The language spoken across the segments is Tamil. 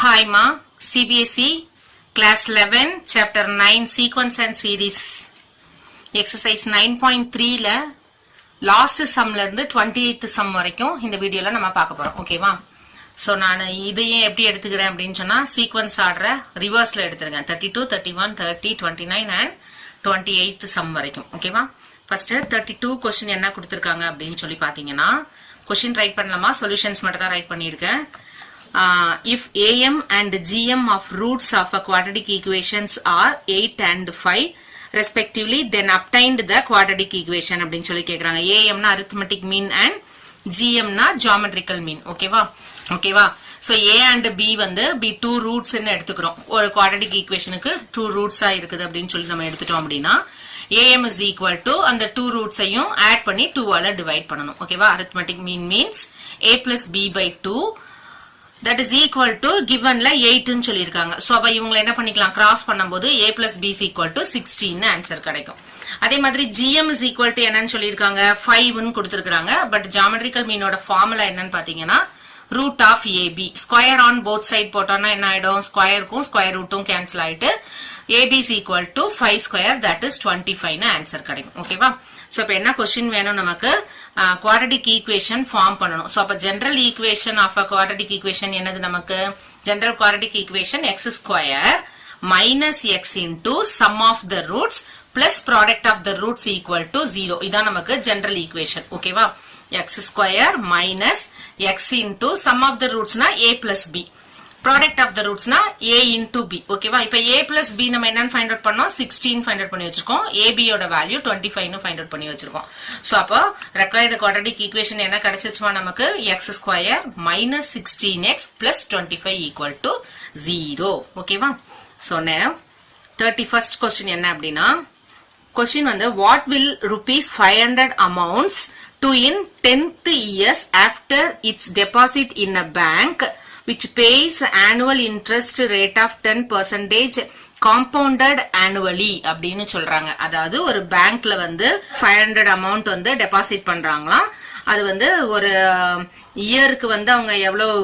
Hi ma, CBSE class 11 chapter 9 sequence and series exercise 9.3 ல லாஸ்ட் சம்ல இருந்து 28th சம் வரைக்கும் இந்த வீடியோல நம்ம பார்க்க போறோம். ஓகேவா? சோ நான் இதையே எப்படி எடுத்துக்கிறேன் அப்படின்னு சொன்னா சீக்வென்ஸ் ஆர்டரை ரிவர்ஸ்ல எடுத்துருக்கேன். 32, 31, 30, 29 and 28th சம் வரைக்கும். ஓகேவா? ஃபர்ஸ்ட் 32 क्वेश्चन என்ன கொடுத்திருக்காங்க அப்படின்னு சொல்லி பாத்தீங்கன்னா क्वेश्चन ரைட் பண்ணலாமா? சொல்யூஷன்ஸ் மட்டும் தான் ரைட் பண்ணியிருக்கேன். If AM and GM of roots of a quadratic equations are 8 and 5 respectively, then obtained the quadratic equation அப்படின்னு சொல்லி கேக்குறாங்க. AM னா arithmetic mean and GM னா geometrical mean. ஓகேவா? So A and B வந்து B 2 roots ன்னு எடுத்துக்கிறோம். ஒரு quadratic equationக்கு 2 roots ஆ இருக்குது அப்படின்னு சொல்லி நம்ம எடுத்துட்டோம் அப்படின்னா AM is equal to அந்த 2 roots ஐயும் add பண்ணி 2 ஆல divide பண்ணணும். ஓகேவா? arithmetic mean means A plus B by 2 that is equal to givenல 8 ன்னு சொல்லியிருக்காங்க. சோ அப்ப இவங்களை என்ன பண்ணிக்கலாம்? கிராஸ் பண்ணும்போது A plus B is equal to 16 answer கிடைக்கும். அதே மாதிரி GM is equal to என்னன்னு சொல்லியிருக்காங்க? 5 ன்னு கொடுத்திருக்காங்க. பட் ஜியோமெட்ரிக்கல் மீனோட ஃபார்முலா என்னன்னு பாத்தீங்கன்னா root of AB. Square on both side போட்டோம்னா என்ன ஆயிடும்? ஸ்கொயருக்கும் ஸ்கொயர் ரூட்டும் கேன்சல் ஆயிட்டு AB is equal to 5 square that is 25 ன்னு ஆன்சர் கிடைக்கும். ஓகேவா? சோ இப்ப என்ன क्वेश्चन வேணும் நமக்கு? quadratic equation ஃபார்ம் பண்ணனும். சோ அப்ப general equation of a quadratic equation என்னது நமக்கு? general quadratic equation x square minus x into sum of the roots plus product of the roots equal to 0. இதான் நமக்கு general equation. ஓகேவா? x square minus x into sum of the roots னா a plus b. Product of the roots னா a into b. ஓகேவா? இப்ப a plus b நம்ம என்னன்னு ஃபைண்ட் அவுட் பண்ணோம்? 16 ஃபைண்ட் அவுட் பண்ணி வச்சிருக்கோம். ab யோட வேல்யூ 25 னு ஃபைண்ட் அவுட் பண்ணி வச்சிருக்கோம். சோ அப்போ required quadratic equation என்ன கிடைச்சிச்சுமா நமக்கு? x square minus 16x plus 25 equal to 0. ஓகேவா? சோ now 31st question என்ன அப்படின்னா question வந்து what will rupees 500 amounts to in 10th years after its deposit in a bank which pays annual interest rate of 10% compounded annually அப்படின்னு சொல்றாங்க. அதாவது ஒரு பேங்க்ல வந்து 500 அமௌண்ட் வந்து டெபாசிட் பண்றாங்களாம். அது வந்து ஒரு இயருக்கு வந்து அவங்க எவ்வளவு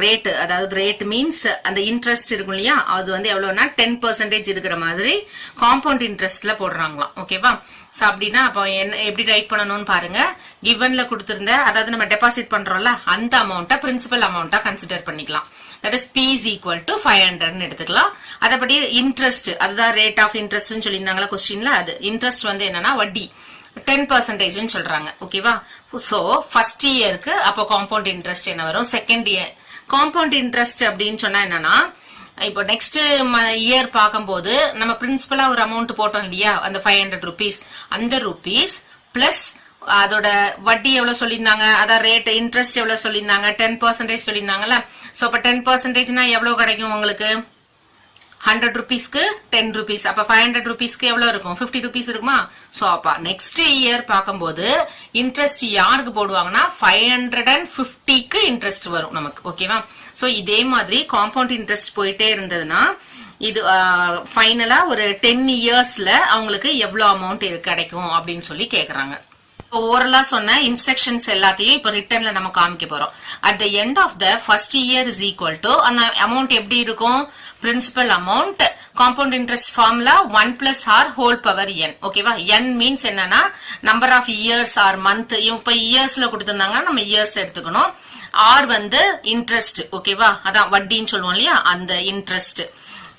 ரேட், அதாவது ரேட் மீன்ஸ் அந்த இன்ட்ரெஸ்ட் இருக்கும் இல்லையா, அது வந்து எவ்வளவுனா 10% இருக்கிற மாதிரி காம்பவுண்ட் இன்ட்ரெஸ்ட்ல போடுறாங்களாம். ஓகேவா? சோ அப்படின்னா அப்போ என்ன எப்படி ரைட் பண்ணணும்னு பாருங்க. கிவன்ல கொடுத்திருந்த, அதாவது நம்ம டெபாசிட் பண்றோம்ல அந்த அமௌண்ட்டை பிரின்சிபல் அமௌண்ட்டா கன்சிடர் பண்ணிக்கலாம். That is P is equal to 500 ன்னு எடுத்துக்கலாம். அதபடி இன்ட்ரெஸ்ட், அதுதான் ரேட் ஆஃப் இன்ட்ரெஸ்ட்னு சொல்லியிருந்தாங்களா கொஸ்டின்ல, அது இன்ட்ரெஸ்ட் வந்து என்னன்னா வட்டி 10% சொல்றாங்க. ஓகேவா? சோ ஃபர்ஸ்ட் இயருக்கு அப்போ காம்பவுண்ட் இன்ட்ரெஸ்ட் என்ன வரும்? செகண்ட் இயர் காம்பவுண்ட் இன்ட்ரெஸ்ட் அப்படின்னு சொன்னா என்னன்னா இப்போ நெக்ஸ்ட் இயர் பார்க்கும்போது நம்ம பிரின்சிபலா ஒரு அமௌண்ட் போட்டோம் இல்லையா, அந்த 500 rupees, அந்த rupees பிளஸ் அதோட வட்டி எவ்வளவு சொல்லியிருந்தாங்க, அதான் ரேட் இன்ட்ரெஸ்ட் எவ்வளவு சொல்லியிருந்தாங்க, 10% சொல்லியிருந்தாங்கல்ல. சோ அப்ப 10%னா எவ்வளவு கிடைக்கும் உங்களுக்கு? 100 rupeesக்கு 10 rupees. அப்ப 500 rupeesக்கு எவ்வளவு இருக்கும்? 50 rupees இருக்குமா? சோ அப்ப நெக்ஸ்ட் இயர் பார்க்கும்போது இன்ட்ரெஸ்ட் யாருக்கு போடுவாங்கன்னா 550க்கு இன்ட்ரெஸ்ட் வரும் நமக்கு. ஓகேவா? சோ இதே மாதிரி காம்பவுண்ட் இன்ட்ரெஸ்ட் போயிட்டே இருந்ததுன்னா இது ஃபைனலா ஒரு 10 இயர்ஸ்ல அவங்களுக்கு எவ்வளவு அமௌண்ட் கிடைக்கும் அப்படின்னு சொல்லி கேக்குறாங்க. ஓரலா சொன்ன இன்ஸ்ட்ரக்ஷன்ஸ் எல்லாத்தையும் இப்ப ரிட்டர்ன்ல நம்ம காமிக்க போறோம். At the end of the first year is equal to அந்த அமௌண்ட் எப்படி இருக்கும்? Principal amount compound interest formula 1 plus r whole power n. ஓகேவா? n மீன்ஸ் என்னன்னா number of years or month. இப்ப இயர்ஸ்ல கொடுத்திருந்தாங்கன்னா நம்ம இயர்ஸ் எடுத்துக்கணும். r வந்து இன்ட்ரெஸ்ட். ஓகேவா? அதான் வட்டின்னு சொல்லுவோம் இல்லையா, அந்த இன்ட்ரெஸ்ட்.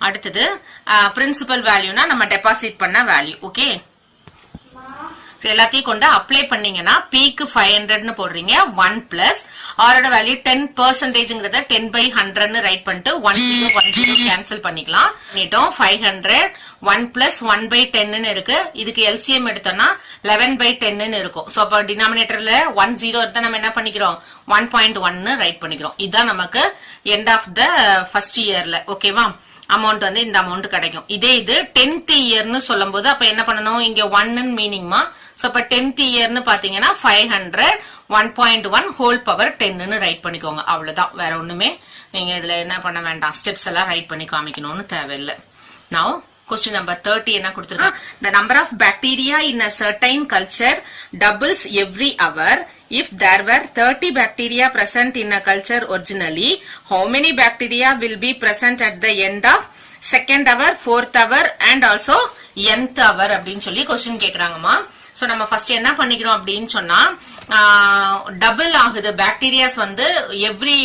அடுத்தது பிரின்சிபல் வேல்யூனா நம்ம டெபாசிட் பண்ண வேல்யூ. ஓகே, எல்லாத்தையும் கொண்டு அப்ளை பண்ணீங்கன்னா Pக்கு 500 போடுறீங்க. 1 பிளஸ் ஆரோட வேல்யூ 10%ங்கிறத 10/100 ன்னு ரைட் பண்ணிட்டு 1010 கேன்சல் பண்ணிக்கலாம். 500 1 பிளஸ் 1/10 ன்னு இருக்கு. இதுக்கு எல்சிஎம் எடுத்தோம்னா 11/10 ன்னு இருக்கும். சோ அப்ப டினாமினேட்டர்ல 10 எடுத்தா நம்ம என்ன பண்ணிக்கிறோம்? 1.1 ன்னு ரைட் பண்ணிக்கிறோம். இதுதான் நமக்கு எண்ட் ஆஃப் த ஃபர்ஸ்ட் இயர்ல. ஓகேவா? அமௌண்ட் வந்து இந்த அமௌண்ட் கிடைக்கும். இதே இது 10th இயர்னு சொல்லும் போது அப்ப என்ன பண்ணணும்? இங்க 1 மீனிங்மா. சோ அப்ப 10th இயர்னு பாத்தீங்கன்னா 500 1.1 ஹோல் பவர் 10 ன்னு ரைட் பண்ணிக்கோங்க. அவ்வளவுதான், வேற ஒண்ணுமே நீங்க இதுல என்ன பண்ண வேண்டாம், ஸ்டெப்ஸ் எல்லாம் ரைட் பண்ணி காமிக்கணும்னு தேவையில்லை. Now question number 30 என்ன கொடுத்திருக்காங்க? The number of bacteria in a certain culture doubles every hour if there were 30 bacteria present in a culture originally, how many bacteria will be present at the end of second hour, fourth hour and also nth hour அப்படின்னு சொல்லி கொஸ்டின் கேக்குறாங்கம்மா. சோ நம்ம ஃபர்ஸ்ட் என்ன பண்ணிக்கிறோம் அப்படின்னு சொன்னா, டபுள் ஆகுது பாக்டீரியாஸ் வந்து எவ்ரி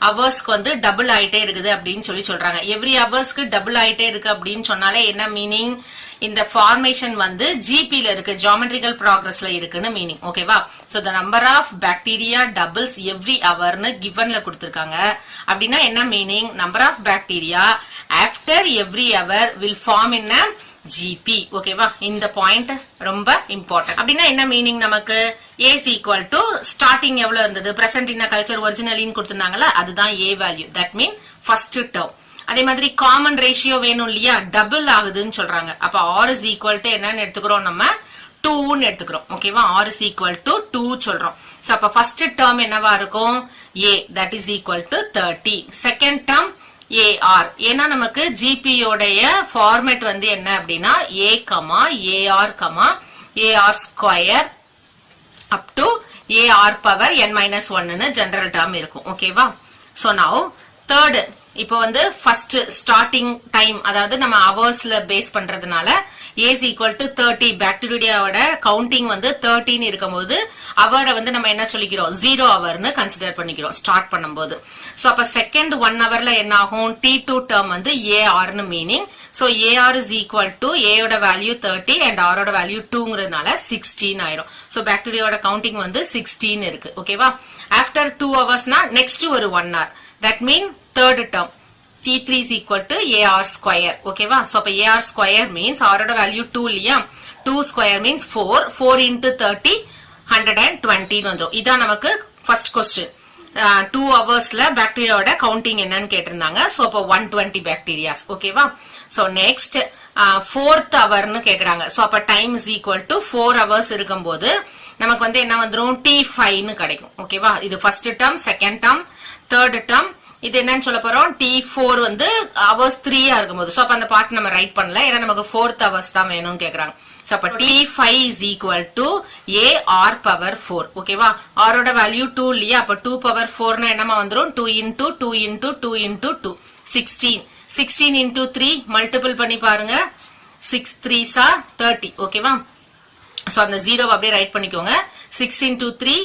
ஹவர்ஸ்க்கு வந்து டபுள் ஆயிட்டே இருக்குது அப்படின்னு சொல்லி சொல்றாங்க. எவ்ரி ஹவர்ஸ்க்கு டபுள் ஆயிட்டே இருக்கு அப்படின்னு சொன்னாலே என்ன மீனிங், இந்த ஃபார்மேஷன் வந்து ஜிபில இருக்கு, ஜியோமெட்ரிக்கல் ப்ராக்ரஸ்ல இருக்குன்னு மீனிங். ஓகேவா? So the number of bacteria doubles every ஹவர்னு கிவன்ல கொடுத்திருக்காங்க. அப்படின்னா என்ன meaning, number of bacteria after every hour will form in a GP. ஓகேவா? இந்த பாயிண்ட் ரொம்ப இம்பார்ட்டன்ட். அப்படின்னா என்ன மீனிங், நமக்கு A is equal to starting எவ்வளவு இருந்தது, பிரசன்ட் இன் கல்ச்சர் ஒரிஜினலின்னு கொடுத்திருந்தாங்கல்ல, அதுதான் A value. That mean first term. அதே மாதிரி காமன் ரேஷியோ வேணும் இல்லையா, டபுள் ஆகுதுன்னு சொல்றாங்க. அப்ப R is equal to என்னன்னு எடுத்துக்கிறோம், நம்ம 2ன்னு எடுத்துக்கிறோம். ஓகேவா? R is equal to 2 சொல்றோம். சோ அப்ப ஃபர்ஸ்ட் டேர்ம் என்னவா இருக்கும், A, that is equal to 30. Second term AR. ஏன்னா நமக்கு GP யோடைய ஃபார்மேட் வந்து என்ன அப்படின்னா A, AR, AR square up to AR power n-1 general term இருக்கும். ஓகேவா? சோ நவ் தேர்ட், இப்போ வந்து ஃபர்ஸ்ட் ஸ்டார்டிங் டைம், அதாவது நம்ம ஹவர்ஸ்ல பேஸ் பண்றதுனால A is equal to 30, பாக்டீரியாவோட கவுண்டிங் வந்து 13 இருக்கும்போது அவரை வந்து நம்ம என்ன சொல்லிக்கிறோம், 0 ஹவர்னு கன்சிடர் பண்ணிக்கிறோம் ஸ்டார்ட் பண்ணும்போது. சோ அப்ப செகண்ட் 1 ஹவர்ல என்ன ஆகும், T2 டேர்ம் வந்து ARனு மீனிங். So AR is equal to A யோட வேல்யூ 30 and R ஓட வேல்யூ 2ங்கிறதுனால 16 ஆயிடும். சோ பாக்டீரியாவோட கவுண்டிங் வந்து 16 இருக்கு. ஓகேவா? ஆஃப்டர் 2 ஹவர்ஸ்னா நெக்ஸ்ட் ஒரு 1 hour, that mean third term T3 is equal to AR square. ஓகேவா? சோ அப்ப AR square means R ஓட வேல்யூ 2 இல்லையா, 2 square means 4 into 30 120 வந்துரும். இதான் நமக்கு ஃபர்ஸ்ட் क्वेश्चन. 2 ஹவர்ஸ்ல பாக்டீரியாவோட கவுண்டிங் என்னன்னு கேட்டிருந்தாங்க. சோ அப்ப 120 பாக்டீரியாஸ். ஓகேவா? சோ நெக்ஸ்ட் ஃபோர்த் ஹவர்னு கேக்குறாங்க. சோ அப்ப time is equal to 4 hours இருக்கும்போது நமக்கு வந்து என்ன வந்துரும், T5ன்னு கிடைக்கும். ஓகேவா? இது first term, second term, third term. இது என்னன்னு சொல்ல போறோம், T4 வந்து ஹவர்ஸ் 3 இருக்கும்போது. சோ அப்ப அந்த பார்ட் நம்ம ரைட் பண்ணல, ஏன்னா நமக்கு 4th ஹவர்ஸ் தான் வேணும்னு கேக்குறாங்க. சோ அப்ப T5 is equal to AR power 4. ஓகேவா? R ஓட வேல்யூ 2 இல்லையா, அப்ப 2 பவர் 4னா என்னமா வந்துரும், 2 into 2 into 2 into 2 16. 16 into 3 multiple பண்ணி பாருங்க, 6 3s are 30. ஓகேவா? சோ அந்த 0 அப்படியே ரைட் பண்ணிக்கோங்க. 6 into 3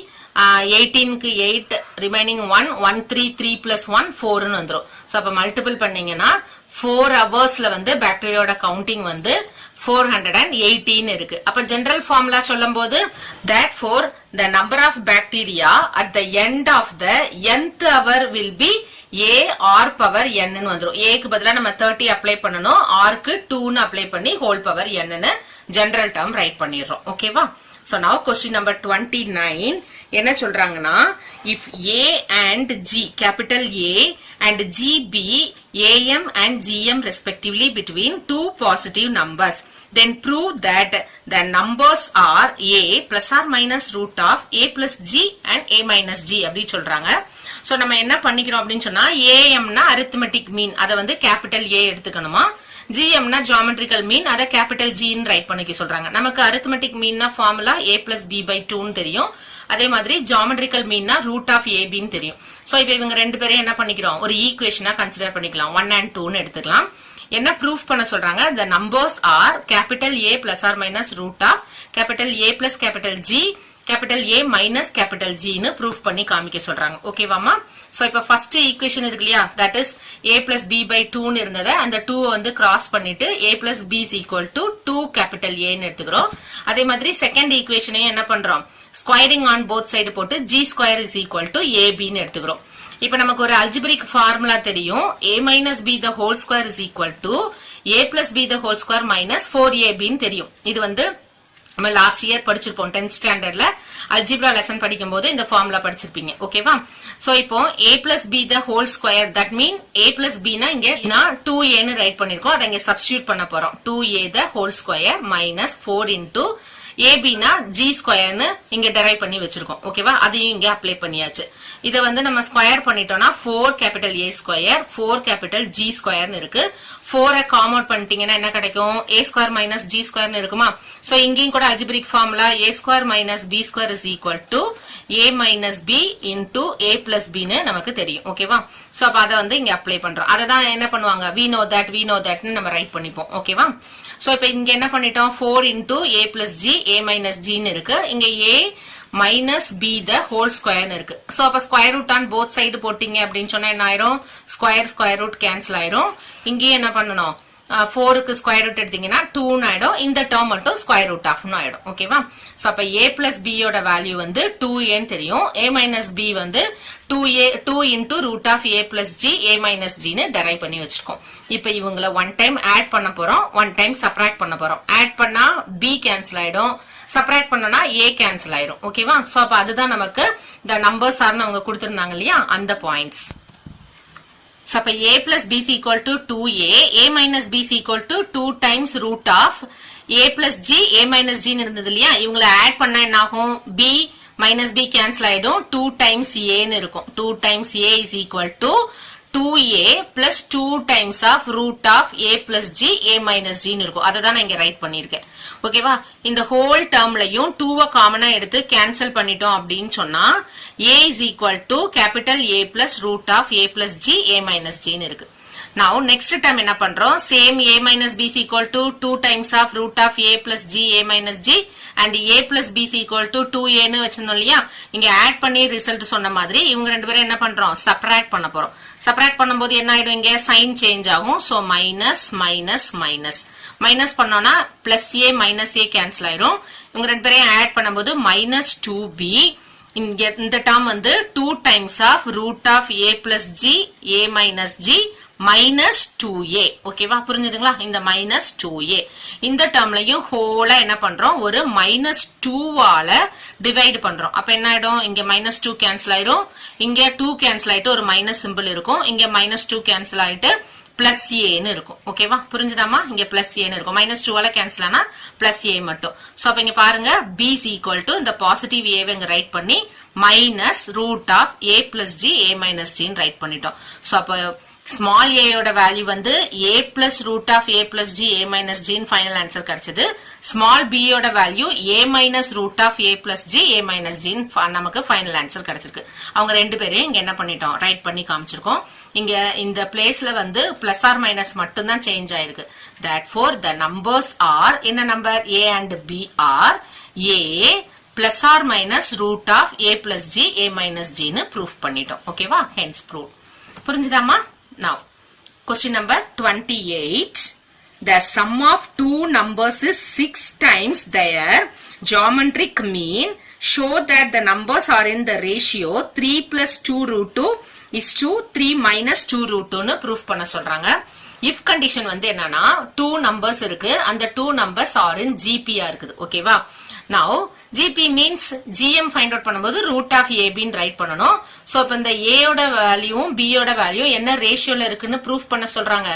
18க்கு 8, ரிமைனிங் 1, 1 3 3 plus 1 4ன்னு வந்துரும். சோ அப்ப மல்டிபிள் பண்ணீங்கன்னா 4 ஹவர்ஸ்ல வந்து பாக்டீரியாவோட கவுண்டிங் வந்து 418 இருக்கு. அப்ப ஜெனரல் ஃபார்முலா சொல்லும் போது therefore the number of bacteria at the end of the nth hour will be AR power n ன்னு வந்துரும். A க்கு பதிலா நம்ம 30 அப்ளை பண்ணனும், R க்கு 2ன்னு அப்ளை பண்ணி ஹோல் பவர் n ன்னு ஜெனரல் டேர்ம் ரைட் பண்ணிடுறோம். ஓகேவா? So now question number 29 என்ன சொல்றாங்கன்னா, if A and G, capital A and GB, AM and GM respectively between two positive numbers, then prove that the numbers are A plus or minus root of A plus G and A minus G அப்படி சொல்றாங்க. சோ நம்ம என்ன பண்ணிக்கிறோம் அப்படின்னு சொன்னா, AM னா arithmetic mean, அத வந்து capital A எடுத்துக்கணுமா, GM னா geometrical mean, அத capital G ன்னு ரைட் பண்ணிக்க சொல்றாங்க. நமக்கு arithmetic mean னா formula A plus B by 2 ன்னு தெரியும். அதே மாதிரி geometrical mean னா root of AB ன்னு தெரியும். சோ இப்போ இவங்க ரெண்டு பேரையும் என்ன பண்ணிக்கிறோம், ஒரு ஈக்குவேஷனா கன்சிடர் பண்ணிக்கலாம். 1 and 2 ன்னு எடுத்துக்கலாம். என்ன ப்ரூஃப் பண்ண சொல்றாங்க, the numbers are capital A plus or minus root of capital A plus capital G, capital A minus capital G ன்னு ப்ரூஃப் பண்ணி காமிக்க சொல்றாங்க. ஓகேவாமா? சோ இப்போ ஃபர்ஸ்ட் ஈக்குவேஷன் இருக்கு இல்லையா, that is A plus B by 2 ன்னு இருந்ததை அந்த 2 வந்து கிராஸ் பண்ணிட்டு A plus B is equal to 2 capital A ன்னு எடுத்துக்கிறோம். அதே மாதிரி செகண்ட் ஈக்குவேஷனையும் என்ன பண்றோம், ஸ்கொயரிங் ஆன் போத் சைடு போட்டு G square is equal to AB ன்னு எடுத்துக்கிறோம். இப்ப நமக்கு ஒரு அல்ஜிபிரிக் ஃபார்முலா தெரியும், A minus B the whole square is equal to A plus B the whole square minus 4AB ன்னு தெரியும். இது வந்து நம்ம லாஸ்ட் இயர் படிச்சிருப்போம் 10th ஸ்டாண்டர்ட்ல அல்ஜிப்ரா லெசன் படிக்கும் போது இந்த ஃபார்முலா படிச்சிருப்பீங்க. ஓகேவா? சோ இப்போ A plus B the whole square, that mean A plus B னா இங்க 2A ன்னு ரைட் பண்ணிருக்கோம், அதை இங்க சப்ஸ்டிட்யூட் பண்ண போறோம். 2A the whole square minus 4 into ஏபினா G ஸ்கொயர்னு இங்க டெரைவ் பண்ணி வச்சிருக்கோம். ஓகேவா, அதையும் இங்க அப்ளை பண்ணியாச்சு. இதை வந்து நம்ம ஸ்கொயர் பண்ணிட்டோம்னா 4 capital A square 4 capital G ஸ்கொயர்னு இருக்கு. 4 காம் அவுட் பண்ணிட்டீங்கன்னா என்ன கிடைக்கும்? ஏ ஸ்கொயர் மைனஸ் ஜி ஸ்கொயர்னு இருக்குமா? சோ இங்கேயும் கூட algebraic formula a square minus b square is equal to a minus b into A plus பின்னு நமக்கு தெரியும். ஓகேவா, சோ அப்ப அதை வந்து இங்க அப்ளை பண்றோம். அதை தான் என்ன பண்ணுவாங்க, வி நோ தட்னு நம்ம ரைட் பண்ணிப்போம். ஓகேவா, சோ இப்ப இங்க என்ன பண்ணிட்டோம், 4 into A plus G A minus ஜின்னு இருக்கு. இங்க A minus B the whole ஸ்கொயர்னு இருக்கு. சோ அப்ப square root on both side போட்டீங்க அப்படின்னு சொன்னா என்ன ஆயிரும், ஸ்கொயர் ரூட் கேன்சல் ஆயிரும். இங்கேயே என்ன பண்ணணும், 4க்கு ஸ்கொயர் ரூட் எடுத்தீங்கன்னா 2 ஆயிடும். இந்த டேர்ம் மட்டும் ஸ்கொயர் ரூட் ஆஃப்னு ஆயிடும். ஓகேவா, சோ அப்ப a பிளஸ் b யோட வேல்யூ வந்து 2a தெரியும். a மைனஸ் b வந்து 2 into root of a plus g a minus gன்னு டெரைவ் பண்ணி வச்சிருக்கோம். இப்ப இவங்களை ஒன் டைம் ஆட் பண்ண போறோம், ஒன் டைம் சப்ராக்ட் பண்ண போறோம். ஆட் பண்ணா b கேன்சல் ஆயிடும், சப்ராக்ட் பண்ணனா a கேன்சல் ஆயிடும். ஓகேவா, சோ அப்ப அதுதான் நமக்கு இந்த நம்பர்ஸ் ஆர்னு அவங்க கொடுத்திருந்தாங்க இல்லையா, அந்த பாயிண்ட்ஸ். So, அப்ப a plus b is equal to 2a, a minus b is equal to 2 times root of a plus g, a minus g இருந்தது இல்லையா, இவங்களை ஆட் பண்ணா என்ன ஆகும், b minus b cancel ஆயிடும், 2 times a ன்னு இருக்கும். 2 times a is equal to 2a plus 2 times of root of a plus g, a minus g ன்னு இருக்கும். அதை தான் நான் இங்க ரைட் பண்ணியிருக்கேன். ஓகேவா, இந்த ஹோல் டேர்ம்லயும் 2 காமனா எடுத்து கேன்சல் பண்ணிட்டோம் அப்படின்னு சொன்னா a is equal to capital A plus root of a plus g, a minus g ன்னு இருக்கு. Now next term என்ன பண்றோம், same a minus b is equal to 2 times of root of a plus g, a minus g and a plus b is equal to 2a ன்னு வச்சிருந்தோம் இல்லையா, இங்க ஆட் பண்ணி ரிசல்ட் சொன்ன மாதிரி இவங்க ரெண்டு பேரும் என்ன பண்றோம், சப்ராக்ட் பண்ண போறோம். சப்ராக்ட் பண்ணும்போது என்ன ஆயிடும், இங்க சைன் சேஞ்ச் ஆகும். So minus minus minus minus பண்ணோம்னா plus A minus A cancel ஆயிரும். இவங்க ரெண்டு பேரையும் ஆட் பண்ணும்போது மைனஸ் 2b, இங்க இந்த டேர்ம் வந்து 2 times of root of a plus g, a minus g minus 2a. ஓகேவா, புரிஞ்சுதுங்களா, இந்த மைனஸ் 2a இந்த டேர்ம்லயும் ஹோலா என்ன பண்றோம், ஒரு மைனஸ் 2ஆல டிவைட் பண்றோம். அப்ப என்ன ஆயிடும், இங்க மைனஸ் 2 கேன்சல் ஆயிடும், இங்க 2 கேன்சல் ஆயிட்டு ஒரு மைனஸ் சிம்பிள் இருக்கும், இங்க மைனஸ் 2 கேன்சல் ஆயிட்டு பிளஸ் ஏன்னு இருக்கும். ஓகேவா, புரிஞ்சுதாமா, இங்க பிளஸ் ஏன்னு இருக்கும். மைனஸ் 2ஆல கேன்சல் ஆனா பிளஸ் ஏ மட்டும். சோ அப்ப இங்க பாருங்க, b is equal to இந்த பாசிட்டிவ் ஏவை இங்க ரைட் பண்ணி minus root of a plus g, a minus g right பண்ணிட்டோம். சோ அப்ப ஸ்மால் a யோட வேல்யூ வந்து a plus root of a plus g, a minus g final answer கிடைச்சது. ஸ்மால் b யோட value a minus root of a plus g, a minus g நமக்கு ஃபைனல் ஆன்சர் கிடைச்சிருக்கு. அவங்க ரெண்டு பேரையும் இங்க என்ன பண்ணிட்டோம், ரைட் பண்ணி காமிச்சிருக்கோம். இங்க இந்த பிளேஸ்ல வந்து பிளஸ் ஆர் மைனஸ் மட்டும் தான் சேஞ்ச் ஆயிருக்கு. Therefore the numbers are, என்ன number, a and b are a plus or minus root of a plus g, a minus g ன்னு ப்ரூஃப் பண்ணிட்டோம். ஓகேவா, hence proved. புரிஞ்சுதாமா? Now question number 28. The sum of two numbers is 6 times their geometric mean. Show that the numbers are in the ratio 3 plus 2 root 2 is to 3 minus 2 root 2 ன்னு ப்ரூஃப் பண்ண சொல்றாங்க. if condition வந்து என்னன்னா 2 numbers இருக்கு, அந்த 2 numbers are in GP இருக்குது. ஓகேவா, now GP means GM find out பண்ணும்போது root of AB ன்னு ரைட் பண்ணணும். சோ இப்ப இந்த A யோட வேல்யூவும் B யோட வேல்யூ என்ன ரேஷியோல இருக்குன்னு ப்ரூஃப் பண்ண சொல்றாங்க.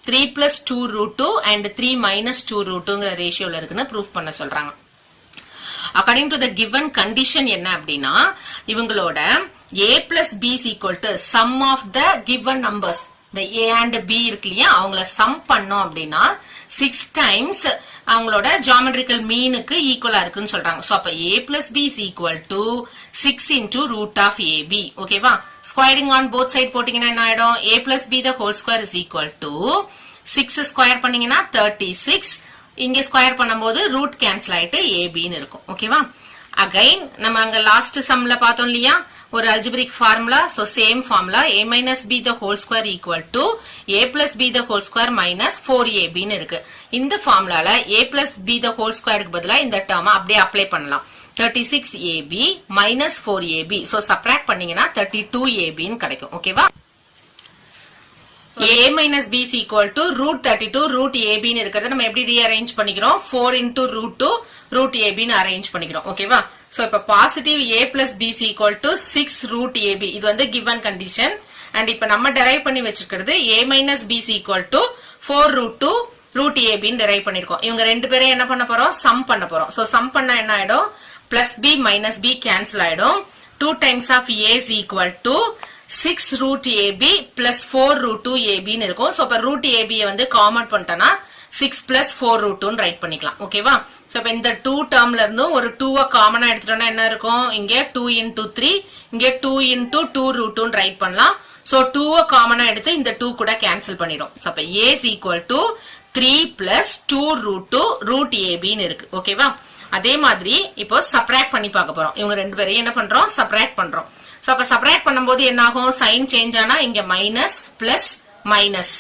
3 plus 2 root 2 and 3 minus 2 root 2ங்கிற ரேஷியோல இருக்குன்னு ப்ரூஃப் பண்ண சொல்றாங்க. according to the given condition என்ன அப்படின்னா, இவங்களோட a plus b is equal to sum of the given numbers. the a and b இருக்கு இல்லையா, அவங்கள சம் பண்ணோம் அப்படின்னா 6 times அவங்களோட ஜியோமெட்ரிக்கல் மீனுக்கு ஈக்குவலா இருக்குன்னு சொல்றாங்க. சோ அப்ப a plus b is equal to 6 into root of ab. ஓகேவா, ஸ்கொயரிங் ஆன் போத் சைடு போட்டீங்கன்னா என்ன ஆயிடும், a plus b the whole square is equal to 6 square பண்ணீங்கன்னா 36. இங்க ஸ்கொயர் பண்ணும்போது ரூட் கேன்சல் ஆயிட்டு ஏபின்னு இருக்கும். ஓகேவா, அகைன் நம்ம அங்க லாஸ்ட் சம்ல பார்த்தோம் இல்லையா, ஒரு algebraic formula. So same formula, a minus b the whole square equal to a plus b the whole square minus 4ab ன்னு இருக்கு. இந்த ஃபார்முலால a plus b the whole squareக்கு பதிலா இந்த டேர்மை அப்படியே அப்ளை பண்ணலாம். 36ab minus 4ab. So subtract பண்ணீங்கன்னா 32ab ன்னு கிடைக்கும். ஓகேவா, a minus b is equal to root 32 root ab ன்னு இருக்கிறத நம்ம எப்படி ரீஅரேஞ்ச் பண்ணிக்கிறோம், 4 into root 2 root ab ன்னு அரேஞ்ச் பண்ணிக்கிறோம். ஓகேவா, சோ இப்ப positive a plus b is equal to 6 root ab. இது வந்து given condition. and இப்ப நம்ம டெரைவ் பண்ணி வச்சிருக்கிறது a minus b is equal to 4 root 2 root ஏபின்னு derive பண்ணிருக்கோம். இவங்க ரெண்டு பேரும் என்ன பண்ண போறோம், சம் பண்ண போறோம். சோ சம் பண்ணா என்ன ஆயிடும், plus B minus B cancel ஆயிடும். 2 times of A is equal to 6 root AB plus 4 root 2 ஏபின்னு இருக்கும். சோ இப்ப ரூட் ஏபியை வந்து காமன் பண்ணிட்டோம்னா 6 பிளஸ் 4 ரூட் 2 ரைட் பண்ணிக்கலாம். ஓகேவா? சோ இப்ப இந்த 2 டேர்ம்ல இருந்து ஒரு 2 காமனா எடுத்துட்டோம்னா என்ன இருக்கும், இங்க 2 into 3, இங்க 2 into 2 ரூட் 2 ரைட் பண்ணலாம். சோ 2 காமனா எடுத்து இந்த 2 கூட கேன்சல் பண்ணிடும். சோ அப்ப a is equal to 3 plus 2 root 2 root ab ன்னு இருக்கு. ஓகேவா? அதே மாதிரி இப்போ சப்ராக்ட் பண்ணி பார்க்க போறோம். இவங்க ரெண்டு பேரையும் என்ன பண்றோம், சப்ராக்ட் பண்றோம். சோ அப்ப சப்ராக்ட் பண்ணும்போது என்ன ஆகும், சைன் சேஞ்ச் ஆனா இங்க மைனஸ் பிளஸ் மைனஸ்.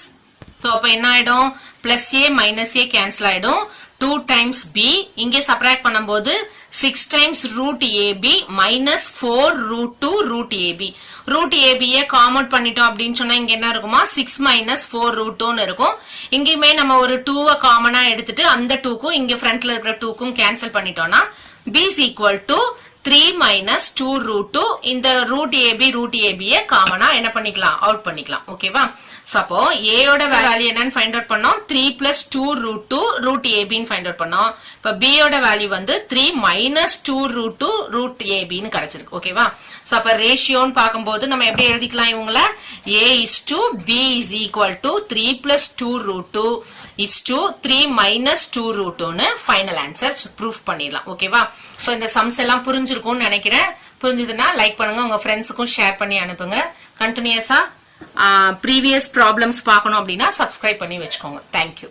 சோ அப்ப என்ன ஆயிடும், plus a minus a cancel ஆயிடும். 2 டைம்ஸ் b, இங்க சப்ராக்ட் பண்ணும்போது 6 times root ab minus 4 root 2 root ab. Root ab common பண்ணிட்டோம் அப்படின்னு சொன்னா இங்க என்ன இருக்குமா, 6 மைனஸ் 4 ரூட் 2 இருக்கும். இங்கேயுமே நம்ம ஒரு 2 காமனா எடுத்துட்டு அந்த 2க்கும் இங்க ஃப்ரண்ட்ல இருக்கிற 2க்கும் கேன்சல் பண்ணிட்டோம்னா b is equal to 3 minus 2 root 2. இந்த ரூட் ab காமனா என்ன பண்ணிக்கலாம், அவுட் பண்ணிக்கலாம். ஓகேவா? சோ அப்போ a யோட வேல்யூ என்னன்னு ஃபைண்ட் அவுட் பண்ணோம், 3 plus 2 root 2 root ab ன்னு ஃபைண்ட் அவுட் பண்ணோம். இப்ப b யோட வேல்யூ வந்து 3 minus 2 root 2 root ab ன்னு கிடைச்சிருக்கு. ஓகேவா? சோ அப்ப ரேஷியோன்னு பாக்கும்போது நம்ம எப்படி எழுதிக்கலாம், இவங்கள a is to b is equal to 3 plus 2 root 2 is to 3 minus 2 root 2 ன்னு ஃபைனல் ஆன்சர் ப்ரூஃப் பண்ணிடலாம். ஓகேவா? சோ இந்த சம்ஸ் எல்லாம் புரிஞ்சிருக்கும்னு நினைக்கிறேன். புரிஞ்சதுன்னா லைக் பண்ணுங்க, உங்க ஃப்ரெண்ட்ஸுக்கும் ஷேர் பண்ணி அனுப்புங்க. கண்டினியூஸா ப்ரீவியஸ் ப்ராப்ளம்ஸ் பார்க்கணும் அப்படின்னா சப்ஸ்கிரைப் பண்ணி வச்சுக்கோங்க. தேங்க்யூ.